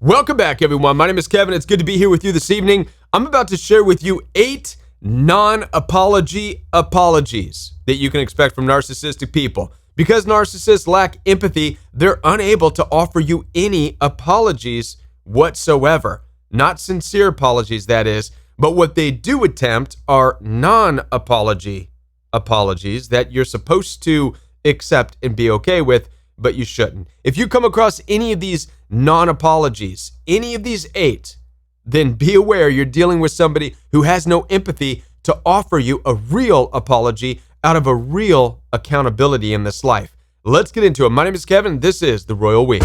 Welcome back, everyone. My name is Kevin. It's good to be here with you this evening. I'm about to share with you 8 non-apology apologies that you can expect from narcissistic people. Because narcissists lack empathy, they're unable to offer you any apologies whatsoever. Not sincere apologies, that is. But what they do attempt are non-apology apologies that you're supposed to accept and be okay with, but you shouldn't. If you come across any of these non-apologies, any of these 8, then be aware you're dealing with somebody who has no empathy to offer you a real apology out of a real accountability in this life. Let's get into it. My name is Kevin. This is The Royal We.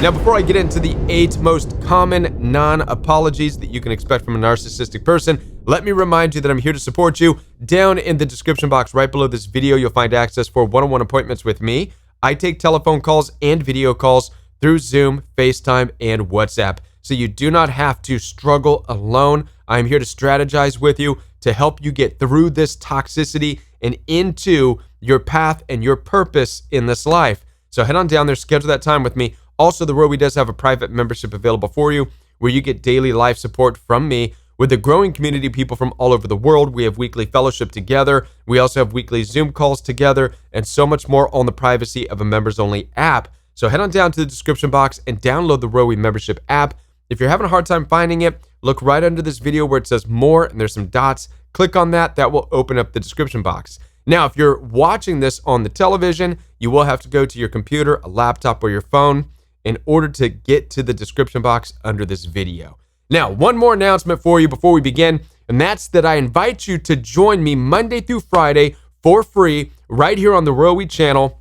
Now, before I get into the 8 most common non-apologies that you can expect from a narcissistic person, let me remind you that I'm here to support you. Down in the description box right below this video, you'll find access for one-on-one appointments with me. I take telephone calls and video calls through Zoom, FaceTime, and WhatsApp, so you do not have to struggle alone. I'm here to strategize with you to help you get through this toxicity and into your path and your purpose in this life. So head on down there, schedule that time with me. Also, The Royal We does have a private membership available for you where you get daily live support from me. With a growing community of people from all over the world, we have weekly fellowship together. We also have weekly Zoom calls together and so much more on the privacy of a members-only app. So head on down to the description box and download the Royal We membership app. If you're having a hard time finding it, look right under this video where it says more and there's some dots. Click on that. That will open up the description box. Now, if you're watching this on the television, you will have to go to your computer, a laptop, or your phone in order to get to the description box under this video. Now, one more announcement for you before we begin, and that's that I invite you to join me Monday through Friday for free right here on the Royal We channel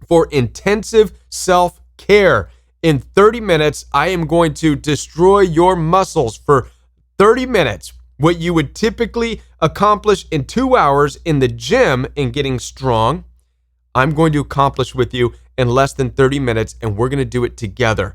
for intensive self-care. In 30 minutes, I am going to destroy your muscles for 30 minutes. What you would typically accomplish in 2 hours in the gym in getting strong, I'm going to accomplish with you in less than 30 minutes, and we're going to do it together.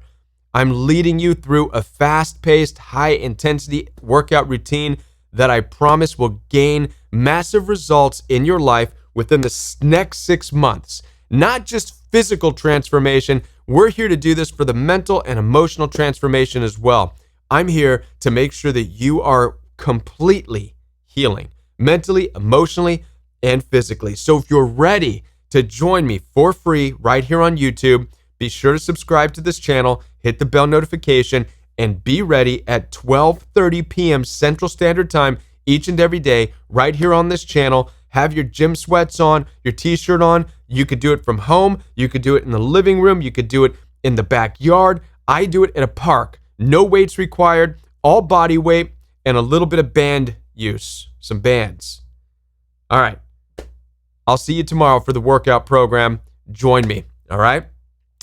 I'm leading you through a fast-paced, high-intensity workout routine that I promise will gain massive results in your life within the next 6 months. Not just physical transformation. We're here to do this for the mental and emotional transformation as well. I'm here to make sure that you are completely healing, mentally, emotionally, and physically. So if you're ready to join me for free right here on YouTube, be sure to subscribe to this channel, hit the bell notification, and be ready at 12:30 p.m. Central Standard Time each and every day right here on this channel. Have your gym sweats on, your t-shirt on. You could do it from home. You could do it in the living room. You could do it in the backyard. I do it in a park. No weights required, all body weight, and a little bit of band use, some bands. All right. I'll see you tomorrow for the workout program. Join me, all right?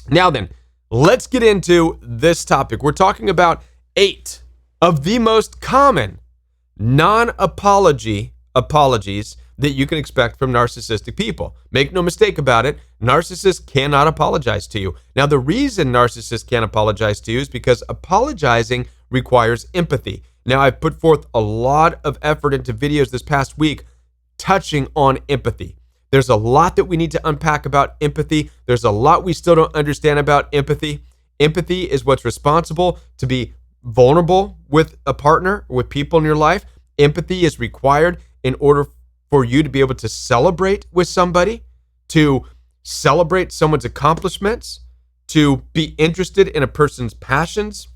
Now then, let's get into this topic. We're talking about 8 of the most common non-apologies that you can expect from narcissistic people. Make no mistake about it, narcissists cannot apologize to you. Now, the reason narcissists can't apologize to you is because apologizing requires empathy. Now, I've put forth a lot of effort into videos this past week touching on empathy. There's a lot that we need to unpack about empathy. There's a lot we still don't understand about empathy. Empathy is what's responsible to be vulnerable with a partner, with people in your life. Empathy is required in order for you to be able to celebrate with somebody, to celebrate someone's accomplishments, to be interested in a person's passions.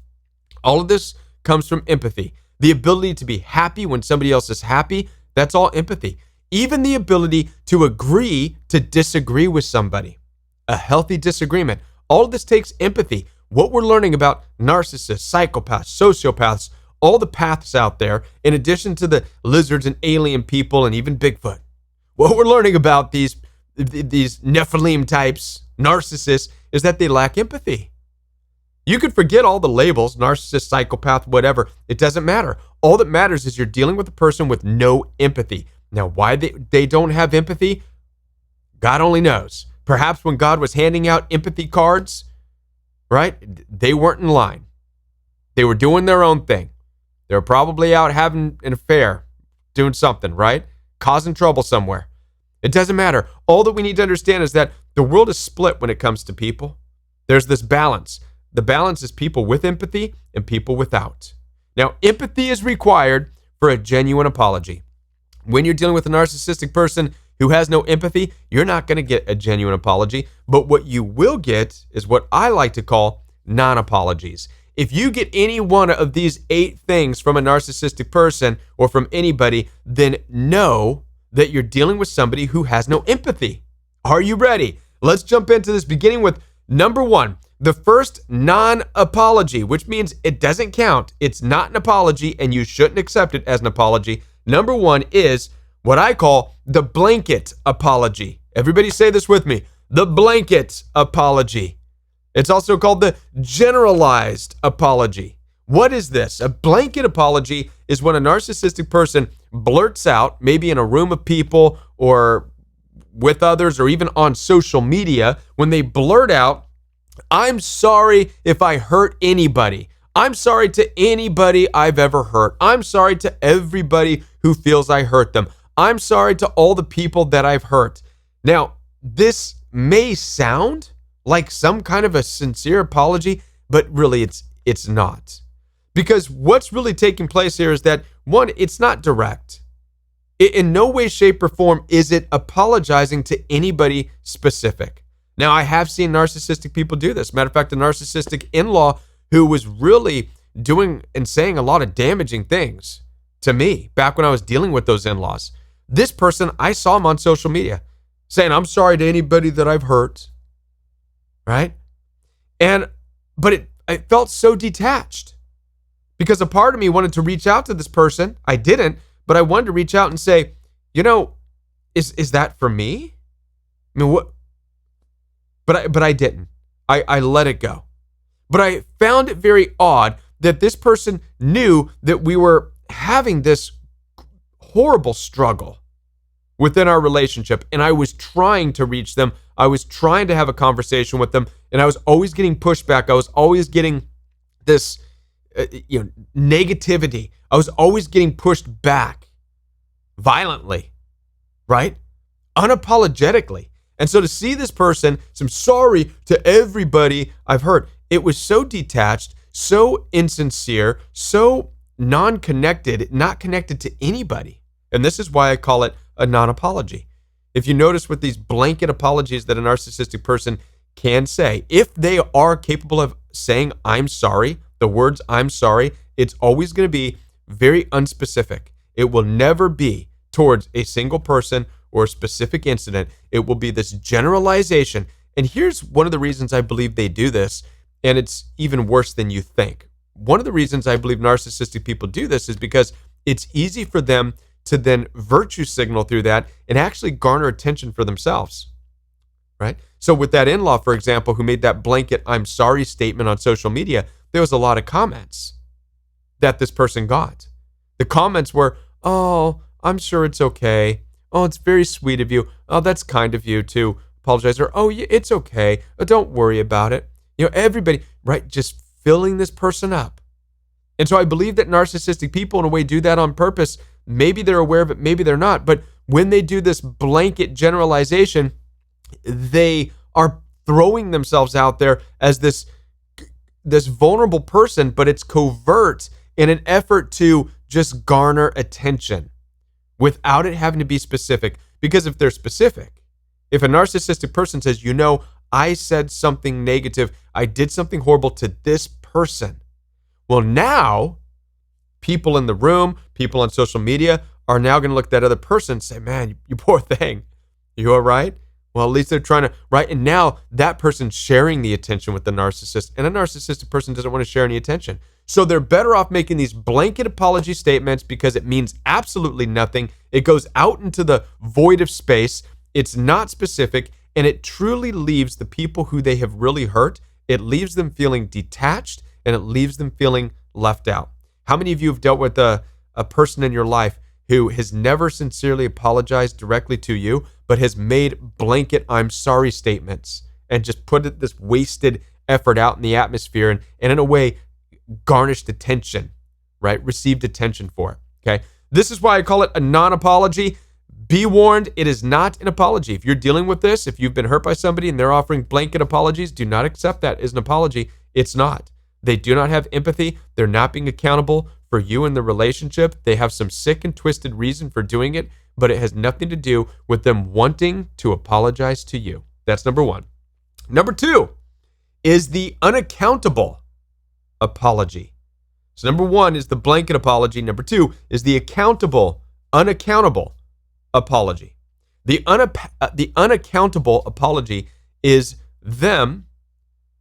All of this comes from empathy. The ability to be happy when somebody else is happy, that's all empathy. Even the ability to agree to disagree with somebody, a healthy disagreement. All of this takes empathy. What we're learning about narcissists, psychopaths, sociopaths, all the paths out there, in addition to the lizards and alien people and even Bigfoot. What we're learning about these Nephilim types, narcissists, is that they lack empathy. You could forget all the labels, narcissist, psychopath, whatever. It doesn't matter. All that matters is you're dealing with a person with no empathy. Now, why they don't have empathy, God only knows. Perhaps when God was handing out empathy cards, right, they weren't in line. They were doing their own thing. They were probably out having an affair, doing something, right? Causing trouble somewhere. It doesn't matter. All that we need to understand is that The world is split when it comes to people. There's this balance. The balance is people with empathy and people without. Now, empathy is required for a genuine apology. When you're dealing with a narcissistic person who has no empathy, you're not going to get a genuine apology. But what you will get is what I like to call non-apologies. If you get any one of these 8 things from a narcissistic person or from anybody, then know that you're dealing with somebody who has no empathy. Are you ready? Let's jump into this, beginning with number 1. The first non-apology, which means it doesn't count. It's not an apology, and you shouldn't accept it as an apology. Number 1 is what I call the blanket apology. Everybody say this with me. The blanket apology. It's also called the generalized apology. What is this? A blanket apology is when a narcissistic person blurts out, maybe in a room of people or with others or even on social media, when they blurt out, "I'm sorry if I hurt anybody. I'm sorry to anybody I've ever hurt. I'm sorry to everybody who feels I hurt them. I'm sorry to all the people that I've hurt." Now, this may sound like some kind of a sincere apology, but really it's not. Because what's really taking place here is that, one, it's not direct. In no way, shape, or form is it apologizing to anybody specific. Now, I have seen narcissistic people do this. Matter of fact, a narcissistic in-law who was really doing and saying a lot of damaging things to me back when I was dealing with those in-laws. This person, I saw him on social media saying, "I'm sorry to anybody that I've hurt." Right? But it felt so detached because a part of me wanted to reach out to this person. I didn't, but I wanted to reach out and say, is that for me? I mean, what? But I didn't. I let it go. But I found it very odd that this person knew that we were having this horrible struggle within our relationship, and I was trying to reach them. I was trying to have a conversation with them, and I was always getting pushback. I was always getting this negativity. I was always getting pushed back violently, right? Unapologetically. And so to see this person, I'm sorry to everybody I've hurt, it was so detached, so insincere, so non-connected, not connected to anybody. And this is why I call it a non-apology. If you notice with these blanket apologies that a narcissistic person can say, if they are capable of saying, "I'm sorry," the words "I'm sorry," it's always going to be very unspecific. It will never be towards a single person or a specific incident. It will be this generalization. And here's one of the reasons I believe they do this, and it's even worse than you think. One of the reasons I believe narcissistic people do this is because it's easy for them to then virtue signal through that and actually garner attention for themselves, right? So with that in-law, for example, who made that blanket "I'm sorry" statement on social media, there was a lot of comments that this person got. The comments were, "Oh, I'm sure it's okay. Oh, it's very sweet of you. Oh, that's kind of you to apologize." Or, "Oh, yeah, it's okay. Oh, don't worry about it." Everybody, right, just filling this person up. And so I believe that narcissistic people in a way do that on purpose. Maybe they're aware of it, maybe they're not. But when they do this blanket generalization, they are throwing themselves out there as this vulnerable person, but it's covert in an effort to just garner attention without it having to be specific. Because if they're specific, if a narcissistic person says, "I said something negative, I did something horrible to this person," well, now people in the room, people on social media are now going to look at that other person and say, "Man, you poor thing. You all right?" Well, at least they're trying to, right? And now that person's sharing the attention with the narcissist, and a narcissistic person doesn't want to share any attention. So they're better off making these blanket apology statements because it means absolutely nothing. It goes out into the void of space. It's not specific, and it truly leaves the people who they have really hurt, it leaves them feeling detached, and it leaves them feeling left out. How many of you have dealt with a person in your life who has never sincerely apologized directly to you, but has made blanket "I'm sorry" statements and just put this wasted effort out in the atmosphere and in a way garnished attention, right? Received attention for it, okay? This is why I call it a non-apology. Be warned, it is not an apology. If you're dealing with this, if you've been hurt by somebody and they're offering blanket apologies, do not accept that as an apology. It's not. They do not have empathy. They're not being accountable for you and the relationship. They have some sick and twisted reason for doing it, but it has nothing to do with them wanting to apologize to you. That's number one. Number two is the unaccountable apology. So number one is the blanket apology. Number two is the unaccountable apology. The unaccountable apology is them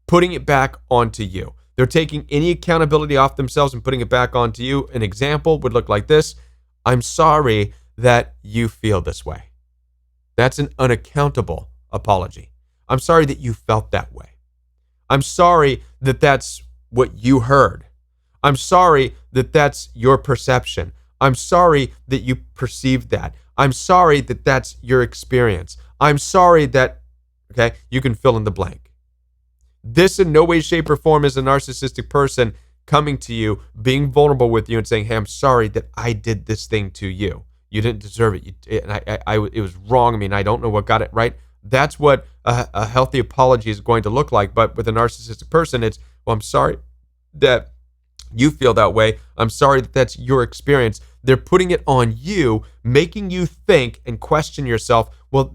putting it back onto you. They're taking any accountability off themselves and putting it back onto you. An example would look like this. I'm sorry that you feel this way. That's an unaccountable apology. I'm sorry that you felt that way. I'm sorry that that's what you heard. I'm sorry that that's your perception. I'm sorry that you perceived that. I'm sorry that that's your experience. I'm sorry that, okay, you can fill in the blank. This in no way, shape, or form is a narcissistic person coming to you, being vulnerable with you and saying, hey, I'm sorry that I did this thing to you. You didn't deserve it. It was wrong. I mean, I don't know what got it right. That's what a healthy apology is going to look like. But with a narcissistic person, it's, well, I'm sorry that you feel that way. I'm sorry that that's your experience. They're putting it on you, making you think and question yourself. Well,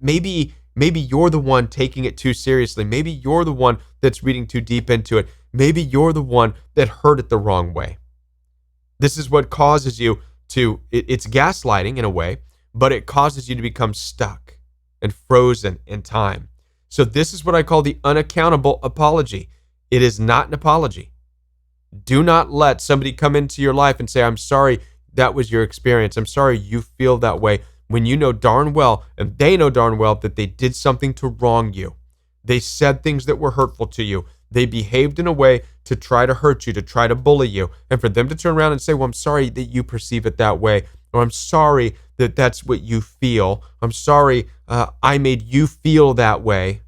maybe you're the one taking it too seriously. Maybe you're the one that's reading too deep into it. Maybe you're the one that heard it the wrong way. This is what causes you to, it's gaslighting in a way, but it causes you to become stuck and frozen in time. So this is what I call the unaccountable apology. It is not an apology. Do not let somebody come into your life and say, I'm sorry that was your experience. I'm sorry you feel that way, when you know darn well, and they know darn well, that they did something to wrong you. They said things that were hurtful to you. They behaved in a way to try to hurt you, to try to bully you. And for them to turn around and say, well, I'm sorry that you perceive it that way, or I'm sorry that that's what you feel. I'm sorry I made you feel that way.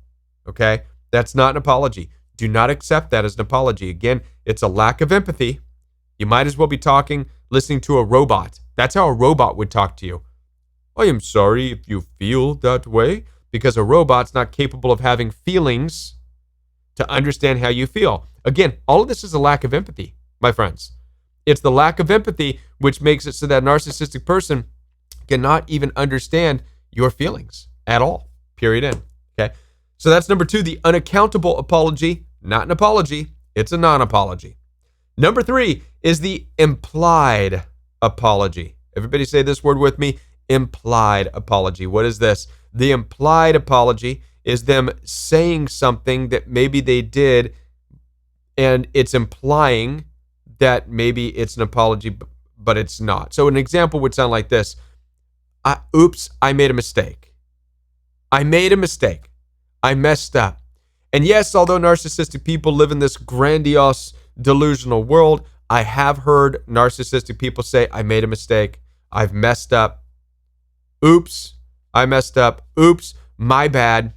Okay? That's not an apology. Do not accept that as an apology. Again, it's a lack of empathy. You might as well be listening to a robot. That's how a robot would talk to you. I am sorry if you feel that way, because a robot's not capable of having feelings to understand how you feel. Again, all of this is a lack of empathy, my friends. It's the lack of empathy which makes it so that a narcissistic person cannot even understand your feelings at all, period end. Okay? So that's number two, the unaccountable apology. Not an apology, it's a non-apology. Number three is the implied apology. Everybody say this word with me, implied apology. What is this? The implied apology is them saying something that maybe they did, and it's implying that maybe it's an apology, but it's not. So an example would sound like this. Oops, I made a mistake. I made a mistake. I messed up. And yes, although narcissistic people live in this grandiose, delusional world, I have heard narcissistic people say, I made a mistake. I've messed up. Oops, I messed up. Oops, my bad.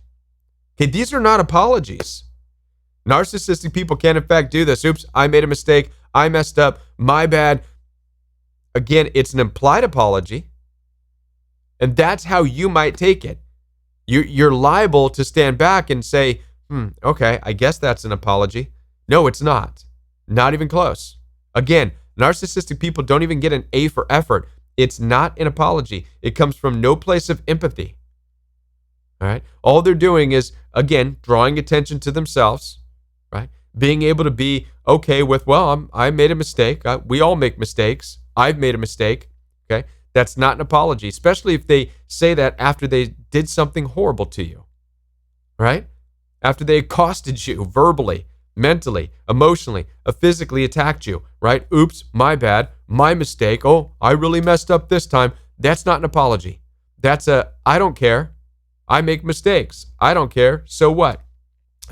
Okay, these are not apologies. Narcissistic people can in fact do this. Oops, I made a mistake. I messed up. My bad. Again, it's an implied apology. And that's how you might take it. You're liable to stand back and say, okay, I guess that's an apology. No, it's not. Not even close. Again, narcissistic people don't even get an A for effort. It's not an apology. It comes from no place of empathy. All right? All they're doing is, again, drawing attention to themselves, right? Being able to be okay with, well, I made a mistake. We all make mistakes. I've made a mistake. Okay? That's not an apology, especially if they say that after they did something horrible to you, right? After they accosted you verbally, mentally, emotionally, physically attacked you, right? Oops, my bad, my mistake. Oh, I really messed up this time. That's not an apology. That's I don't care. I make mistakes. I don't care. So what?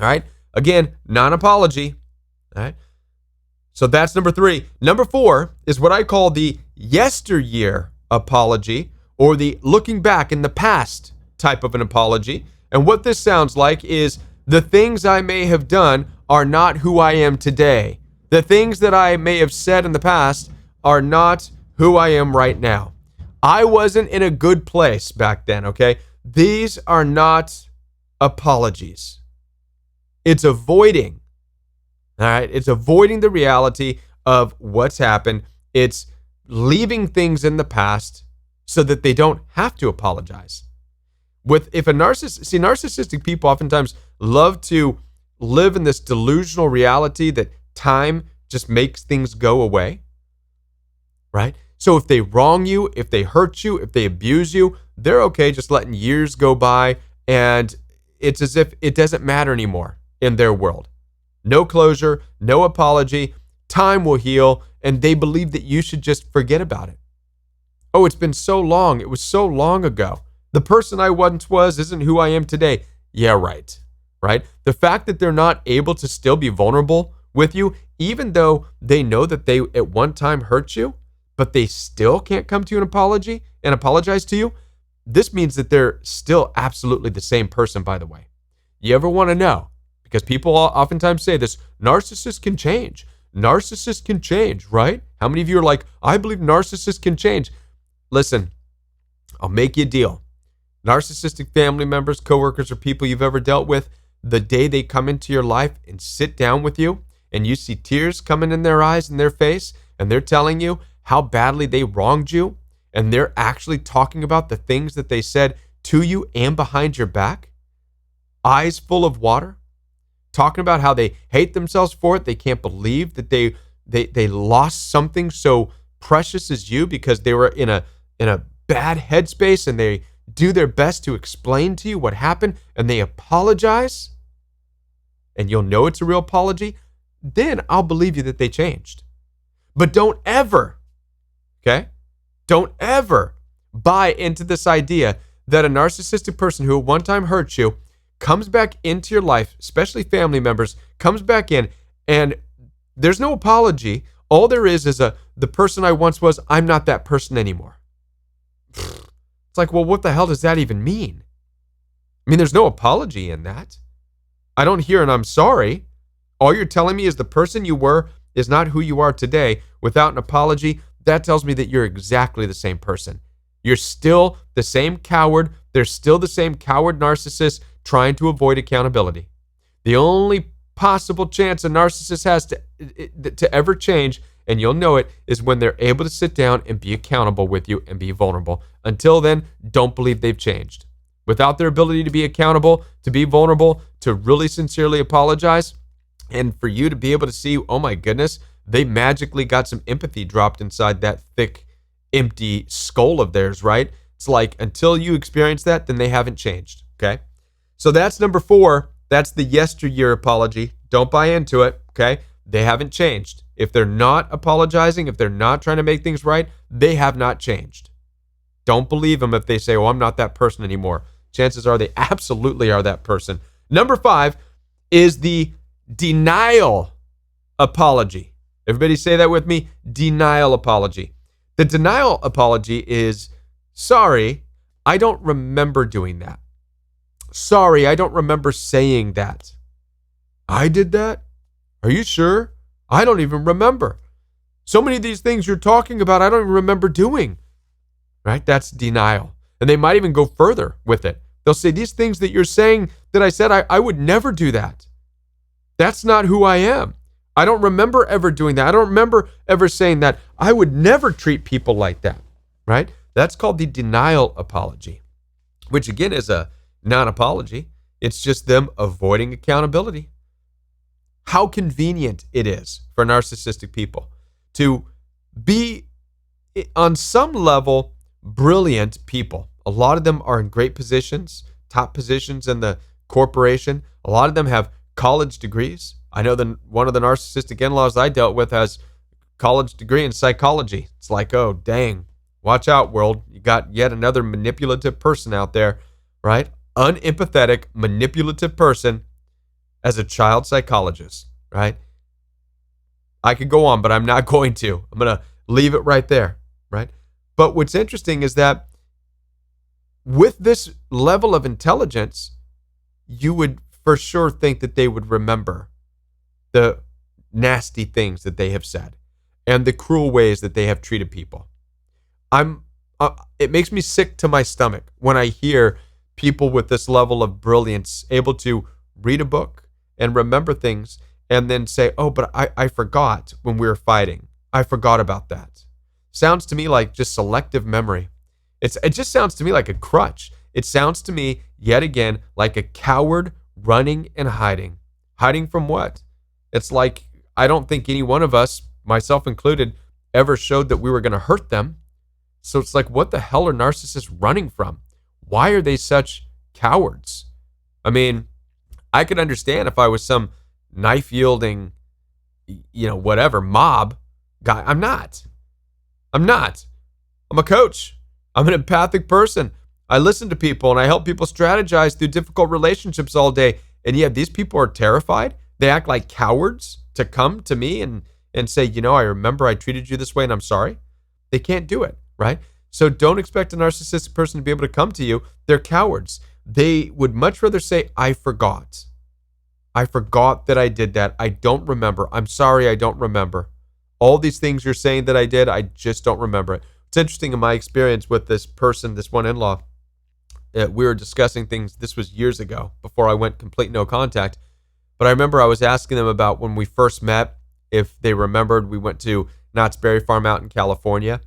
All right? Again, non-apology. All right? So that's number three. Number four is what I call the yesteryear apology, or the looking back in the past type of an apology. And what this sounds like is, the things I may have done are not who I am today. The things that I may have said in the past are not who I am right now. I wasn't in a good place back then, okay? These are not apologies. It's avoiding, all right? It's avoiding the reality of what's happened. It's leaving things in the past so that they don't have to apologize. If a narcissist, see, narcissistic people oftentimes love to live in this delusional reality that time just makes things go away, right? So if they wrong you, if they hurt you, if they abuse you, they're okay just letting years go by, and it's as if it doesn't matter anymore in their world. No closure, no apology, time will heal, and they believe that you should just forget about it. Oh, it's been so long. It was so long ago. The person I once was isn't who I am today. Yeah, right. Right? The fact that they're not able to still be vulnerable with you, even though they know that they at one time hurt you, but they still can't come to you and apologize to you, this means that they're still absolutely the same person, by the way. You ever want to know? Because people oftentimes say this, narcissists can change. Narcissists can change, right? How many of you are like, I believe narcissists can change? Listen, I'll make you a deal. Narcissistic family members, coworkers, or people you've ever dealt with, the day they come into your life and sit down with you and you see tears coming in their eyes and their face, and they're telling you how badly they wronged you, and they're actually talking about the things that they said to you and behind your back, eyes full of water, talking about how they hate themselves for it. They can't believe that they lost something so precious as you because they were in a bad headspace, and they do their best to explain to you what happened, and they apologize, and you'll know it's a real apology, then I'll believe you that they changed. But don't ever buy into this idea that a narcissistic person who at one time hurt you comes back into your life, especially family members, comes back in, and there's no apology. All there is the person I once was, I'm not that person anymore. It's like, well, what the hell does that even mean? I mean, there's no apology in that. I don't hear an I'm sorry. All you're telling me is the person you were is not who you are today. Without an apology, that tells me that you're exactly the same person. You're still the same coward. They're still the same coward narcissist trying to avoid accountability. The only possible chance a narcissist has to ever change, and you'll know it, is when they're able to sit down and be accountable with you and be vulnerable. Until then, don't believe they've changed. Without their ability to be accountable, to be vulnerable, to really sincerely apologize, and for you to be able to see, oh my goodness, they magically got some empathy dropped inside that thick, empty skull of theirs, right? It's like, until you experience that, then they haven't changed, okay? So that's number 4. That's the yesteryear apology. Don't buy into it, okay? They haven't changed. If they're not apologizing, if they're not trying to make things right, they have not changed. Don't believe them if they say, oh, I'm not that person anymore. Chances are they absolutely are that person. Number 5 is the denial apology. Everybody say that with me. Denial apology. The denial apology is, sorry, I don't remember doing that. Sorry, I don't remember saying that. I did that? Are you sure? I don't even remember. So many of these things you're talking about, I don't even remember doing. Right? That's denial. And they might even go further with it. They'll say, these things that you're saying that I said, I would never do that. That's not who I am. I don't remember ever doing that. I don't remember ever saying that. I would never treat people like that. Right? That's called the denial apology, which again is a non-apology. It's just them avoiding accountability. How convenient it is for narcissistic people to be, on some level, brilliant people. A lot of them are in great positions, top positions in the corporation. A lot of them have college degrees. I know that one of the narcissistic in-laws I dealt with has a college degree in psychology. It's like, oh, dang, watch out, world. You got yet another manipulative person out there, right? Unempathetic, manipulative person as a child psychologist, right? I could go on, but I'm not going to. I'm going to leave it right there, right? But what's interesting is that with this level of intelligence, you would for sure think that they would remember the nasty things that they have said and the cruel ways that they have treated people. I'm it makes me sick to my stomach when I hear people with this level of brilliance able to read a book and remember things and then say, oh, but I forgot when we were fighting. I forgot about that. Sounds to me like just selective memory. It just sounds to me like a crutch. It sounds to me, yet again, like a coward running and hiding. Hiding from what? It's like, I don't think any one of us, myself included, ever showed that we were going to hurt them. So it's like, what the hell are narcissists running from? Why are they such cowards? I mean, I could understand if I was some knife-wielding, whatever, mob guy. I'm not. I'm a coach. I'm an empathic person. I listen to people and I help people strategize through difficult relationships all day. And yet these people are terrified. They act like cowards to come to me and say, I remember I treated you this way and I'm sorry. They can't do it, right? So don't expect a narcissistic person to be able to come to you. They're cowards. They would much rather say, I forgot. I forgot that I did that. I don't remember. I'm sorry, I don't remember. All these things you're saying that I did, I just don't remember it. It's interesting in my experience with this person, this one in-law, we were discussing things, this was years ago, before I went complete no contact. But I remember I was asking them about when we first met, if they remembered we went to Knott's Berry Farm out in California.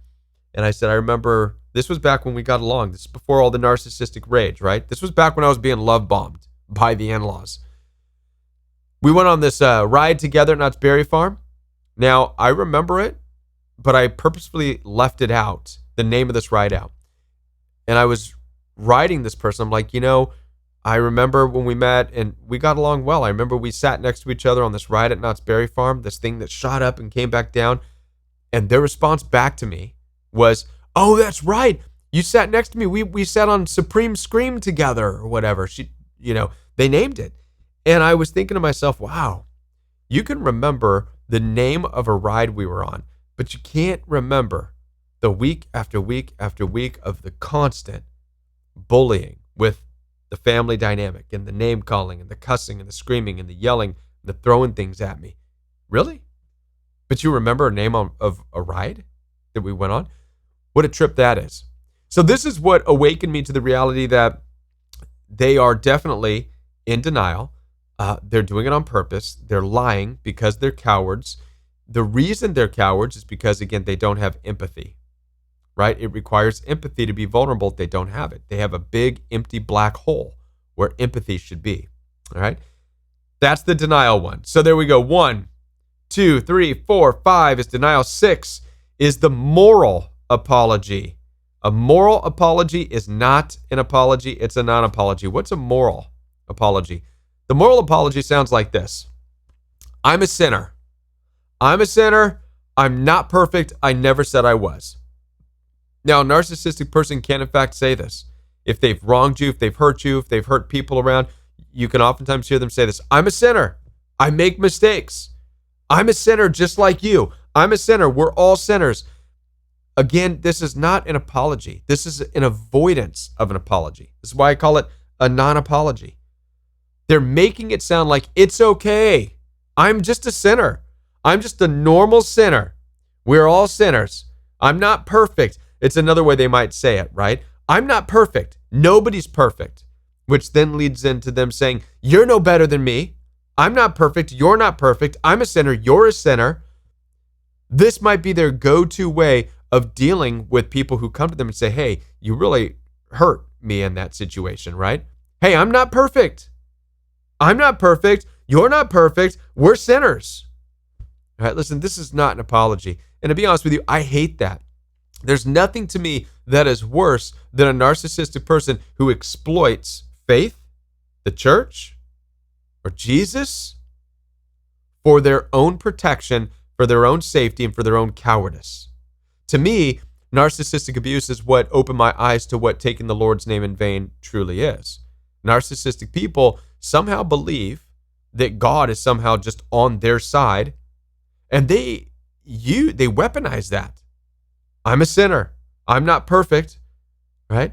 And I said, I remember, this was back when we got along. This is before all the narcissistic rage, right? This was back when I was being love bombed by the in-laws. We went on this ride together at Knott's Berry Farm. Now, I remember it, but I purposefully left it out, the name of this ride out. And I was writing this person. I'm like, I remember when we met and we got along well. I remember we sat next to each other on this ride at Knott's Berry Farm, this thing that shot up and came back down. And their response back to me was, oh, that's right. You sat next to me. We sat on Supreme Scream together or whatever. They named it. And I was thinking to myself, wow, you can remember the name of a ride we were on, but you can't remember the week after week after week of the constant bullying with the family dynamic and the name calling and the cussing and the screaming and the yelling and the throwing things at me. Really? But you remember a name of a ride that we went on? What a trip that is. So this is what awakened me to the reality that they are definitely in denial. They're doing it on purpose. They're lying because they're cowards. The reason they're cowards is because, again, they don't have empathy, right? It requires empathy to be vulnerable. They don't have it. They have a big, empty black hole where empathy should be, all right? That's the denial one. So there we go. 1, 2, 3, 4, 5 is denial. 6 is the moral apology. A moral apology is not an apology. It's a non-apology. What's a moral apology? The moral apology sounds like this. I'm a sinner. I'm a sinner. I'm not perfect. I never said I was. Now, a narcissistic person can, in fact, say this. If they've wronged you, if they've hurt you, if they've hurt people around, you can oftentimes hear them say this. I'm a sinner. I make mistakes. I'm a sinner just like you. I'm a sinner. We're all sinners. Again, this is not an apology. This is an avoidance of an apology. This is why I call it a non-apology. They're making it sound like it's okay. I'm just a sinner. I'm just a normal sinner. We're all sinners. I'm not perfect. It's another way they might say it, right? I'm not perfect. Nobody's perfect, which then leads into them saying, you're no better than me. I'm not perfect. You're not perfect. I'm a sinner. You're a sinner. This might be their go-to way of dealing with people who come to them and say, hey, you really hurt me in that situation, right? Hey, I'm not perfect. I'm not perfect. You're not perfect. We're sinners. All right, listen, this is not an apology. And to be honest with you, I hate that. There's nothing to me that is worse than a narcissistic person who exploits faith, the church, or Jesus for their own protection, for their own safety, and for their own cowardice. To me, narcissistic abuse is what opened my eyes to what taking the Lord's name in vain truly is. Narcissistic people somehow believe that God is somehow just on their side, and they weaponize that. I'm a sinner. I'm not perfect, right?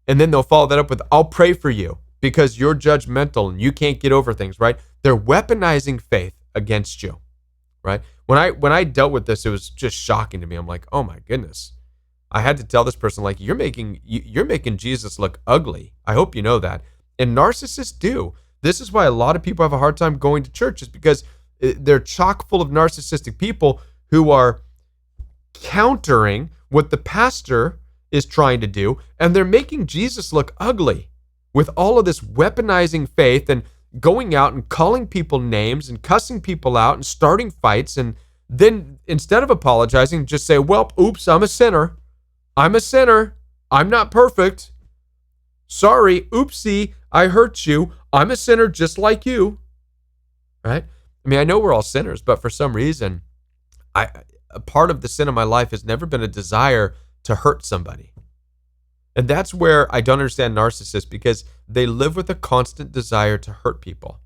And then they'll follow that up with, I'll pray for you because you're judgmental and you can't get over things, right? They're weaponizing faith against you, right? When I dealt with this, it was just shocking to me. I'm like, oh my goodness. I had to tell this person, like, you're making Jesus look ugly. I hope you know that. And narcissists do. This is why a lot of people have a hard time going to church, is because they're chock full of narcissistic people who are countering what the pastor is trying to do, and they're making Jesus look ugly with all of this weaponizing faith and going out and calling people names and cussing people out and starting fights, and then instead of apologizing, just say, well, oops, I'm a sinner. I'm a sinner. I'm not perfect. Sorry, oopsie, I hurt you. I'm a sinner just like you. Right? I mean, I know we're all sinners, but for some reason, a part of the sin of my life has never been a desire to hurt somebody. And that's where I don't understand narcissists, because they live with a constant desire to hurt people.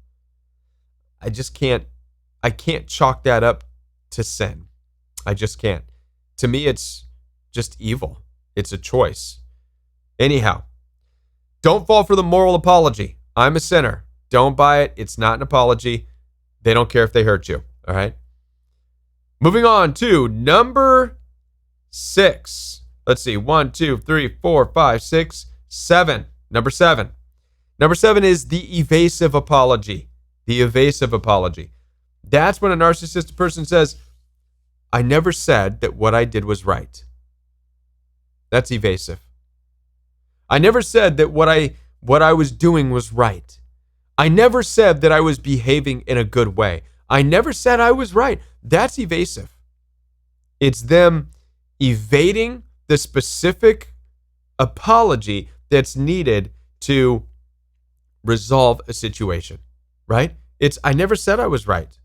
I can't chalk that up to sin. I just can't. To me, it's just evil. It's a choice. Anyhow, don't fall for the moral apology. I'm a sinner. Don't buy it. It's not an apology. They don't care if they hurt you. All right. Moving on to number 6. Let's see. 1, 2, 3, 4, 5, 6, 7. Number 7. Number 7 is the evasive apology. The evasive apology. That's when a narcissistic person says, I never said that what I did was right. That's evasive. I never said that what I was doing was right. I never said that I was behaving in a good way. I never said I was right. That's evasive. It's them evading the specific apology that's needed to resolve a situation, right? It's, I never said I was right.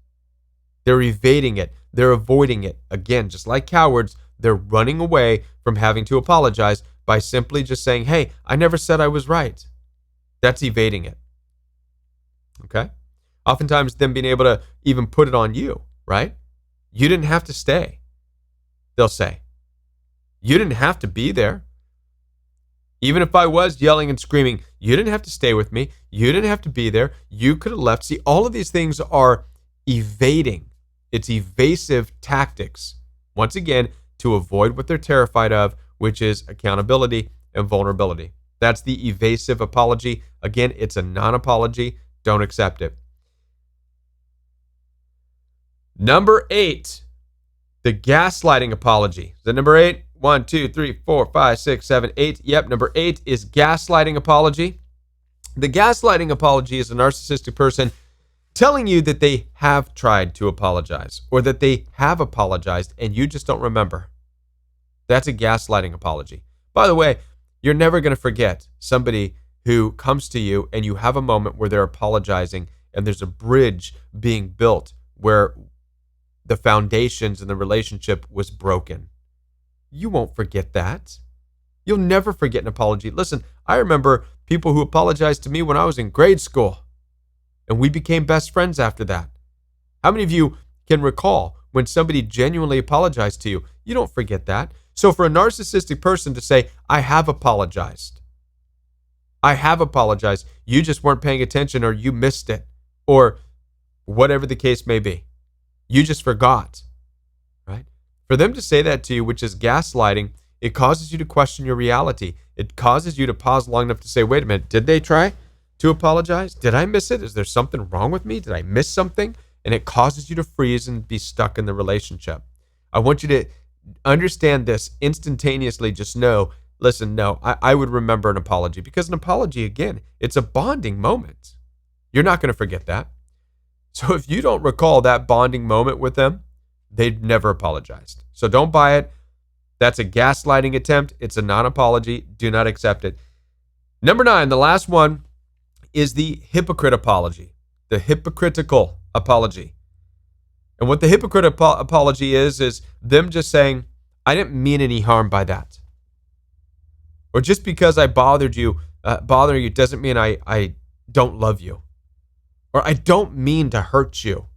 They're evading it. They're avoiding it. Again, just like cowards, they're running away from having to apologize by simply just saying, hey, I never said I was right. That's evading it. Okay? Oftentimes them being able to even put it on you, right? You didn't have to stay, they'll say. You didn't have to be there. Even if I was yelling and screaming, you didn't have to stay with me. You didn't have to be there. You could have left. See, all of these things are evading. It's evasive tactics. Once again, to avoid what they're terrified of, which is accountability and vulnerability. That's the evasive apology. Again, it's a non-apology. Don't accept it. Number 8, the gaslighting apology. Is that number 8? 1, 2, 3, 4, 5, 6, 7, 8. Yep, number 8 is gaslighting apology. The gaslighting apology is a narcissistic person telling you that they have tried to apologize or that they have apologized and you just don't remember. That's a gaslighting apology. By the way, you're never going to forget somebody who comes to you and you have a moment where they're apologizing and there's a bridge being built where the foundations in the relationship was broken. You won't forget that. You'll never forget an apology. Listen, I remember people who apologized to me when I was in grade school, and we became best friends after that. How many of you can recall when somebody genuinely apologized to you? You don't forget that. So for a narcissistic person to say, I have apologized, you just weren't paying attention or you missed it or whatever the case may be. You just forgot, right? For them to say that to you, which is gaslighting, it causes you to question your reality. It causes you to pause long enough to say, wait a minute, did they try to apologize? Did I miss it? Is there something wrong with me? Did I miss something? And it causes you to freeze and be stuck in the relationship. I want you to understand this instantaneously. Just know, listen, no, I would remember an apology, because an apology, again, it's a bonding moment. You're not going to forget that. So if you don't recall that bonding moment with them, they've never apologized. So don't buy it. That's a gaslighting attempt. It's a non-apology. Do not accept it. Number 9, the last one, is the hypocrite apology, the hypocritical apology. And what the hypocrite apology is them just saying, I didn't mean any harm by that. Or just because I bothering you doesn't mean I don't love you. Or I don't mean to hurt you,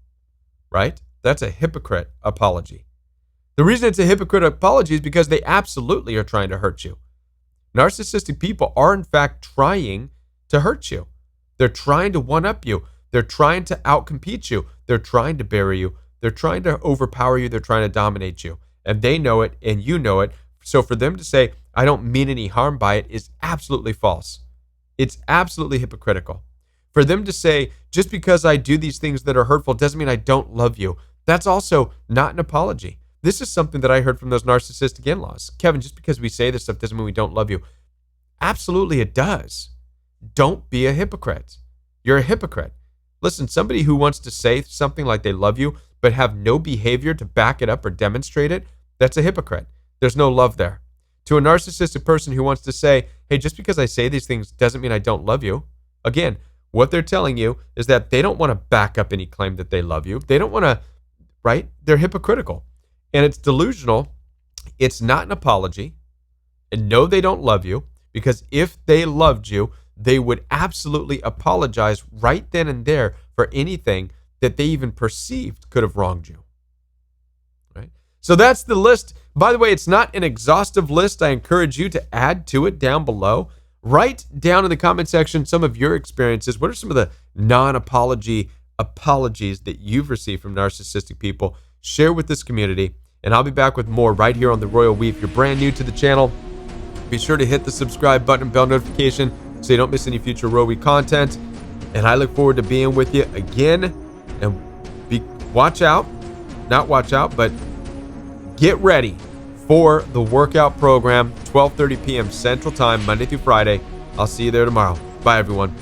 right? That's a hypocrite apology. The reason it's a hypocrite apology is because they absolutely are trying to hurt you. Narcissistic people are in fact trying to hurt you. They're trying to one-up you. They're trying to outcompete you. They're trying to bury you. They're trying to overpower you. They're trying to dominate you. And they know it and you know it. So for them to say, I don't mean any harm by it, is absolutely false. It's absolutely hypocritical. For them to say, just because I do these things that are hurtful doesn't mean I don't love you, that's also not an apology. This is something that I heard from those narcissistic in-laws. Kevin, just because we say this stuff doesn't mean we don't love you. Absolutely it does. Don't be a hypocrite. You're a hypocrite. Listen, somebody who wants to say something like they love you, but have no behavior to back it up or demonstrate it, that's a hypocrite. There's no love there. To a narcissistic person who wants to say, hey, just because I say these things doesn't mean I don't love you. Again, what they're telling you is that they don't want to back up any claim that they love you. They don't want to, right? They're hypocritical. And it's delusional. It's not an apology. And no, they don't love you, because if they loved you, they would absolutely apologize right then and there for anything that they even perceived could have wronged you. Right? So that's the list. By the way, it's not an exhaustive list. I encourage you to add to it down below. Write down in the comment section some of your experiences. What are some of the non-apology apologies that you've received from narcissistic people? Share with this community, and I'll be back with more right here on The Royal We. If you're brand new to the channel, be sure to hit the subscribe button and bell notification so you don't miss any future Royal We content. And I look forward to being with you again. And watch out, but get ready for the workout program, 12:30 p.m. Central Time, Monday through Friday. I'll see you there tomorrow. Bye, everyone.